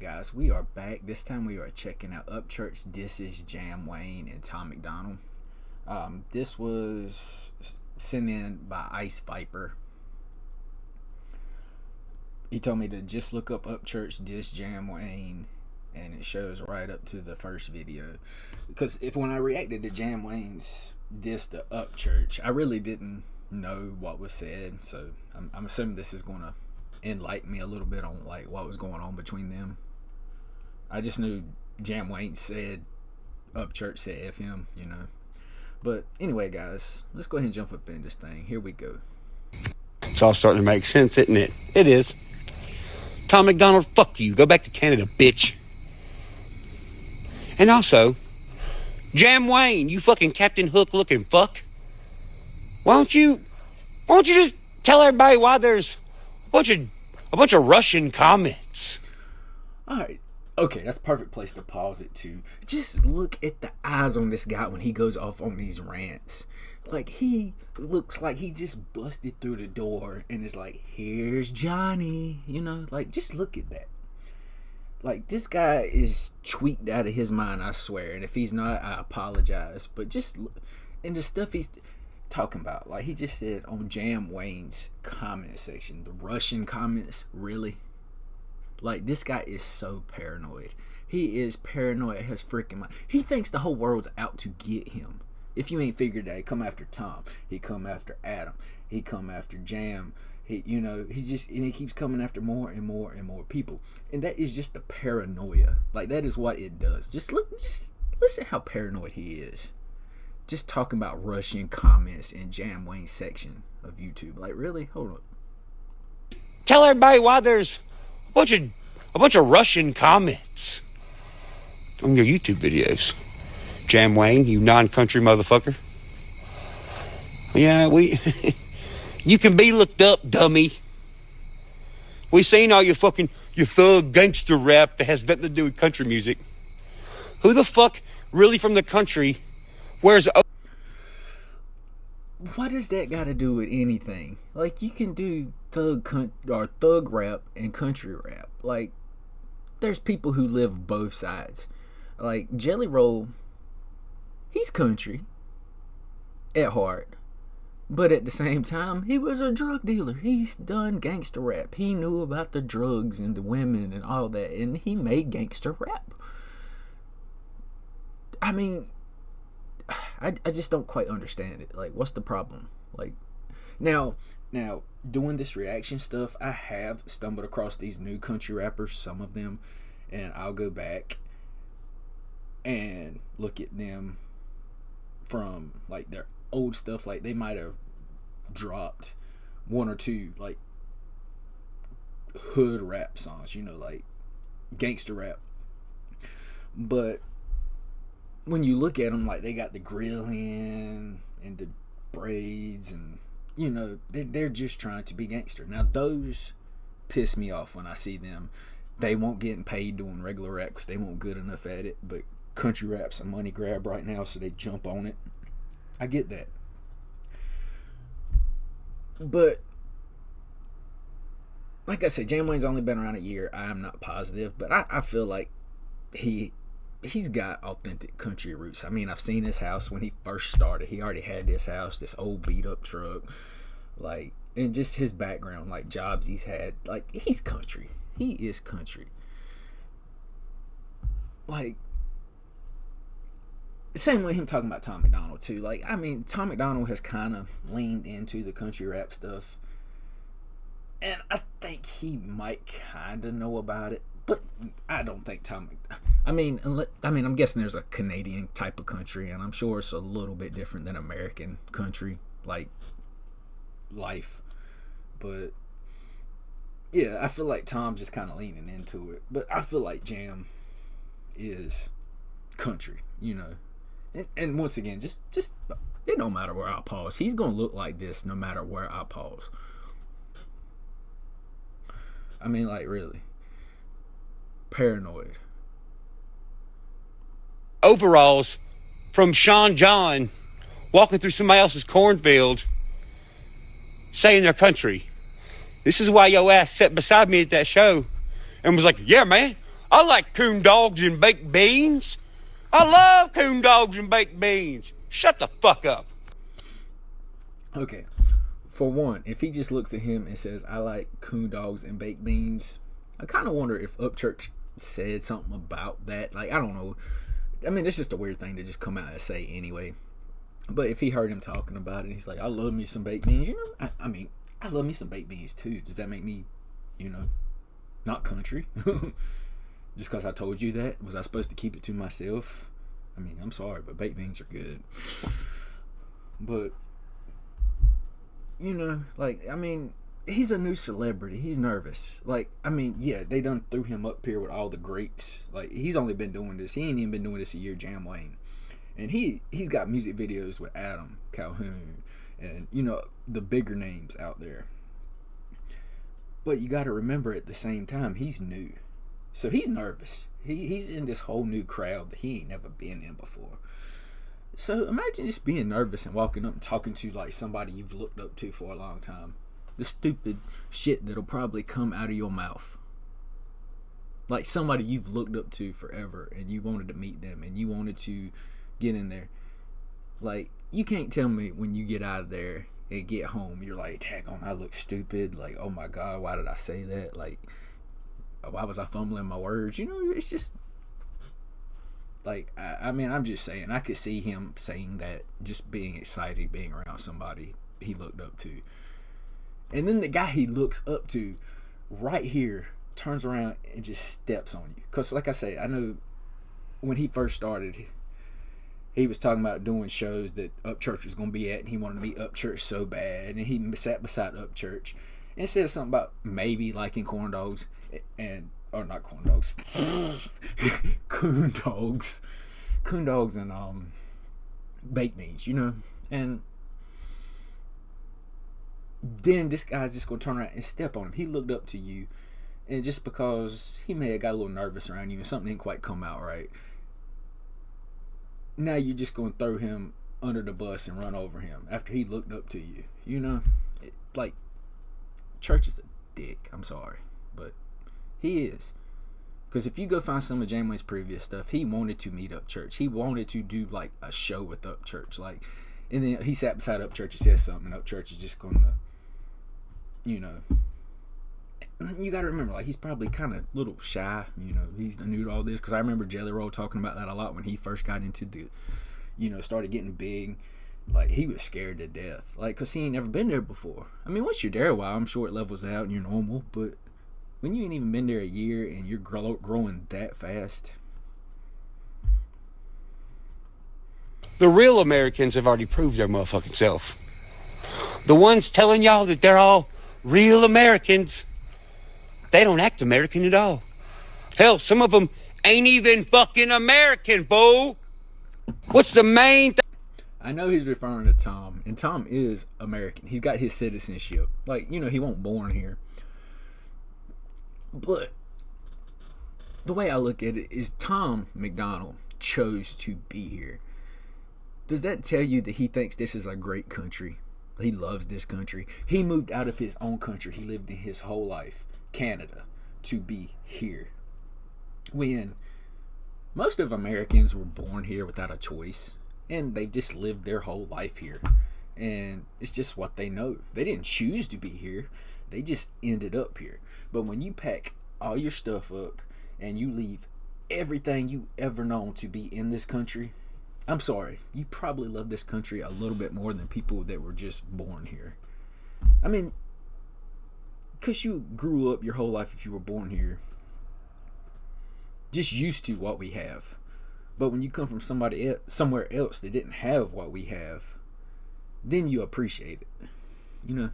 Alright guys, we are back. This time we are checking out Upchurch. This is Jamwayne and Tom MacDonald. This was sent in by Ice Viper. He told me to just look up Upchurch diss Jamwayne, and it shows right up to the first video. Because when I reacted to Jamwayne's diss to Upchurch, I really didn't know what was said, so I'm assuming this is going to enlighten me a little bit on like what was going on between them. I just knew Jamwayne said Upchurch said F him, you know. But anyway, guys, let's go ahead and jump up in this thing. Here we go. It's all starting to make sense, isn't it? It is. Tom MacDonald, fuck you. Go back to Canada, bitch. And also, Jamwayne, you fucking Captain Hook looking fuck. Why don't you just tell everybody why there's a bunch of Russian comments? Alright. Okay, that's a perfect place to pause it to. Just look at the eyes on this guy when he goes off on these rants. Like, he looks like he just busted through the door and is like, here's Johnny. You know, like, just look at that. Like, this guy is tweaked out of his mind, I swear. And if he's not, I apologize. But just look, and the stuff he's talking about, like he just said on Jamwayne's comment section, the Russian comments, really? Like, this guy is so paranoid. He is paranoid at his freaking mind. He thinks the whole world's out to get him. If you ain't figured that, he come after Tom, he come after Adam, he come after Jam. He, you know, he keeps coming after more and more and more people, and that is just the paranoia. Like, that is what it does. Just listen how paranoid he is. Just talking about Russian comments in Jamwayne's section of YouTube. Like, really? Hold up. Tell everybody why there's a bunch of Russian comments on your YouTube videos. Jamwayne, you non-country motherfucker. Yeah, you can be looked up, dummy. We seen all your thug gangster rap that has nothing to do with country music. Who the fuck really from the country wears what does that got to do with anything? Like, you can do thug rap and country rap. Like, there's people who live both sides. Like, Jelly Roll, he's country at heart, but at the same time, he was a drug dealer. He's done gangster rap. He knew about the drugs and the women and all that, and he made gangster rap. I mean, I just don't quite understand it. Like, what's the problem? Like, now doing this reaction stuff, I have stumbled across these new country rappers, some of them, and I'll go back and look at them from like their old stuff. Like, they might have dropped one or two like hood rap songs, you know, like gangster rap, but when you look at them, like, they got the grill in and the braids, and you know, they're just trying to be gangster. Now, those piss me off when I see them. They won't get paid doing regular rap because they won't good enough at it, but country rap's a money grab right now, so they jump on it. I get that. But like I said, Jamwayne's only been around a year. I'm not positive, but I feel like he's got authentic country roots. I mean, I've seen his house when he first started. He already had this house, this old beat up truck, like, and just his background, like jobs he's had. Like, he's country. He is country. Like, same way him talking about Tom MacDonald too. Like, I mean, Tom MacDonald has kind of leaned into the country rap stuff, and I think he might kind of know about it. But I don't think I mean, I'm guessing there's a Canadian type of country, and I'm sure it's a little bit different than American country, like life. But yeah, I feel like Tom's just kind of leaning into it. But I feel like Jam is country, you know. And once again, just it don't matter where I pause. He's gonna look like this no matter where I pause. I mean, like, really. Paranoid. Overalls from Sean John walking through somebody else's cornfield saying their country. This is why your ass sat beside me at that show and was like, yeah, man, I like coon dogs and baked beans. I love coon dogs and baked beans. Shut the fuck up. Okay. For one, if he just looks at him and says, I like coon dogs and baked beans, I kind of wonder if Upchurch said something about that. Like, I don't know. I mean, it's just a weird thing to just come out and say anyway. But if he heard him talking about it, he's like, I love me some baked beans. You know, I mean, I love me some baked beans too. Does that make me, you know, not country? Just because I told you that? Was I supposed to keep it to myself? I mean, I'm sorry, but baked beans are good. But, you know, like, I mean, he's a new celebrity. He's nervous. Like, I mean, yeah, they done threw him up here with all the greats. Like, he's only been doing this. He ain't even been doing this a year, Jamwayne. And he's got music videos with Adam Calhoun and, you know, the bigger names out there. But you got to remember at the same time, he's new. So he's nervous. He's in this whole new crowd that he ain't never been in before. So imagine just being nervous and walking up and talking to like somebody you've looked up to for a long time. The stupid shit that'll probably come out of your mouth. Like somebody you've looked up to forever and you wanted to meet them and you wanted to get in there. Like, you can't tell me when you get out of there and get home, you're like, daggone, I look stupid. Like, oh my God, why did I say that? Like, why was I fumbling my words? You know, it's just like, I mean, I'm just saying, I could see him saying that, just being excited, being around somebody he looked up to. And then the guy he looks up to right here turns around and just steps on you. Because like I say, I know when he first started, he was talking about doing shows that Upchurch was going to be at, and he wanted to be Upchurch so bad. And he sat beside Upchurch and said something about maybe liking corn dogs and, or not corn dogs, coon dogs and baked beans, you know. And then this guy's just going to turn around and step on him. He looked up to you, and just because he may have got a little nervous around you and something didn't quite come out right, now you're just going to throw him under the bus and run over him after he looked up to you. You know, like, Church is a dick. I'm sorry, but he is. Because if you go find some of Jamwayne's previous stuff, he wanted to meet Upchurch. He wanted to do like a show with Upchurch. Like, and then he sat beside Upchurch and said something, and Upchurch is just going to, you know, you got to remember, like, he's probably kind of a little shy, you know, he's new to all this. Because I remember Jelly Roll talking about that a lot when he first got into the, you know, started getting big. Like, he was scared to death, like, because he ain't never been there before. I mean, once you're there a while, I'm sure it levels out and you're normal. But when you ain't even been there a year and you're growing that fast. The real Americans have already proved their motherfucking self. The ones telling y'all that they're all real Americans, they don't act American at all. Hell, some of them ain't even fucking American, fool. What's the main thing? I know he's referring to Tom, and Tom is American. He's got his citizenship. Like, you know, he wasn't born here. But the way I look at it is Tom MacDonald chose to be here. Does that tell you that he thinks this is a great country? He loves this country. He moved out of his own country he lived in his whole life, Canada, to be here. When most of Americans were born here without a choice, and they just lived their whole life here. And it's just what they know. They didn't choose to be here. They just ended up here. But when you pack all your stuff up and you leave everything you ever known to be in this country, I'm sorry, you probably love this country a little bit more than people that were just born here. I mean, because you grew up your whole life, if you were born here, just used to what we have. But when you come from somewhere else that didn't have what we have, then you appreciate it. You know?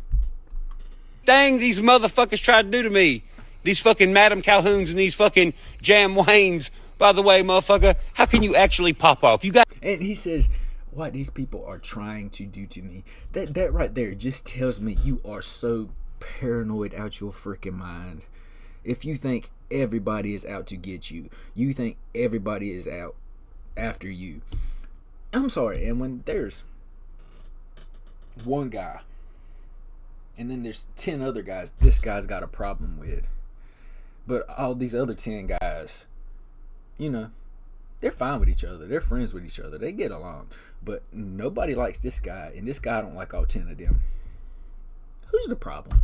Dang, these motherfuckers tried to do to me. These fucking Madam Calhouns and these fucking Jamwaynes. By the way, motherfucker, how can you actually pop off? You got. And he says, what these people are trying to do to me. That right there just tells me you are so paranoid out your freaking mind. If you think everybody is out to get you, you think everybody is out after you. I'm sorry. And when there's one guy and then there's 10 other guys this guy's got a problem with, But all these other 10 guys, you know, they're fine with each other. They're friends with each other. They get along. But nobody likes this guy, and this guy don't like all 10 of them. Who's the problem?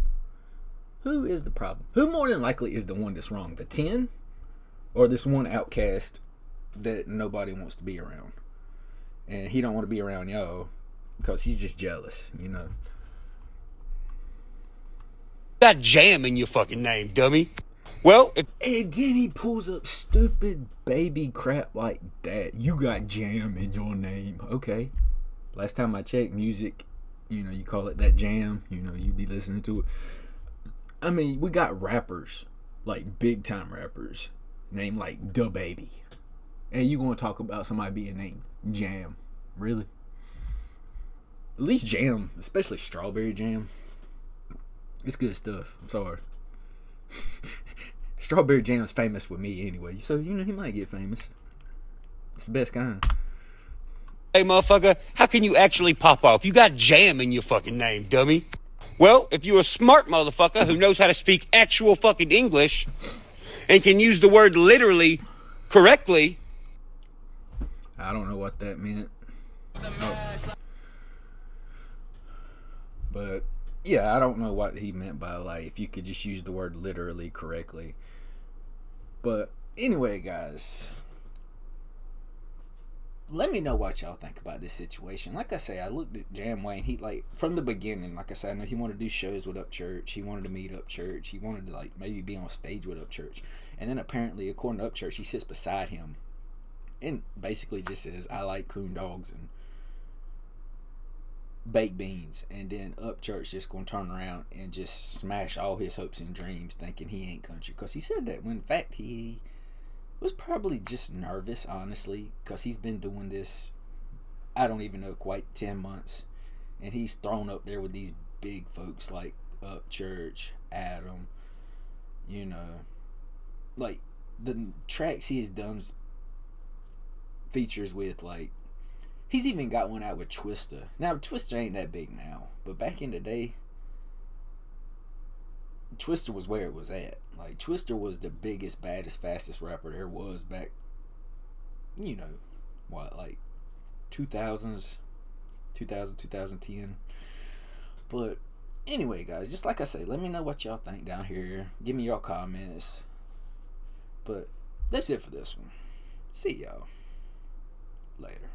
Who is the problem? Who more than likely is the one that's wrong? The 10? Or this one outcast that nobody wants to be around? And he don't want to be around y'all because he's just jealous, you know. Got jam in your fucking name, dummy. Well, and then he pulls up stupid baby crap like that. You got jam in your name. Okay. Last time I checked, music, you know, you call it that jam. You know, you be listening to it. I mean, we got rappers, like big time rappers, named like Da Baby. And you gonna talk about somebody being named Jam. Really? At least jam, especially strawberry jam. It's good stuff. I'm sorry. Strawberry jam's famous with me anyway, so you know he might get famous. It's the best kind. Hey, motherfucker, how can you actually pop off? You got jam in your fucking name, dummy. Well, if you're a smart motherfucker who knows how to speak actual fucking English and can use the word literally correctly. I don't know what that meant. Oh. But yeah, I don't know what he meant by like if you could just use the word literally correctly. But anyway, guys, let me know what y'all think about this situation. Like I say, I looked at Jamwayne. He like from the beginning, like I said, I know he wanted to do shows with Upchurch. He wanted to meet Upchurch. He wanted to like maybe be on stage with Upchurch. And then apparently, according to Upchurch, he sits beside him and basically just says, "I like coon dogs and baked beans." And then Upchurch just gonna turn around and just smash all his hopes and dreams, thinking he ain't country. Because he said that when in fact he was probably just nervous, honestly, because he's been doing this, I don't even know, quite 10 months, and he's thrown up there with these big folks like Upchurch, Adam, you know, like the tracks he's done features with, like, he's even got one out with Twista. Now, Twista ain't that big now, but back in the day, Twista was where it was at. Like, Twista was the biggest, baddest, fastest rapper there was back, you know, what, like 2000s, 2010. But anyway, guys, just like I say, let me know what y'all think down here. Give me your comments. But that's it for this one. See y'all later.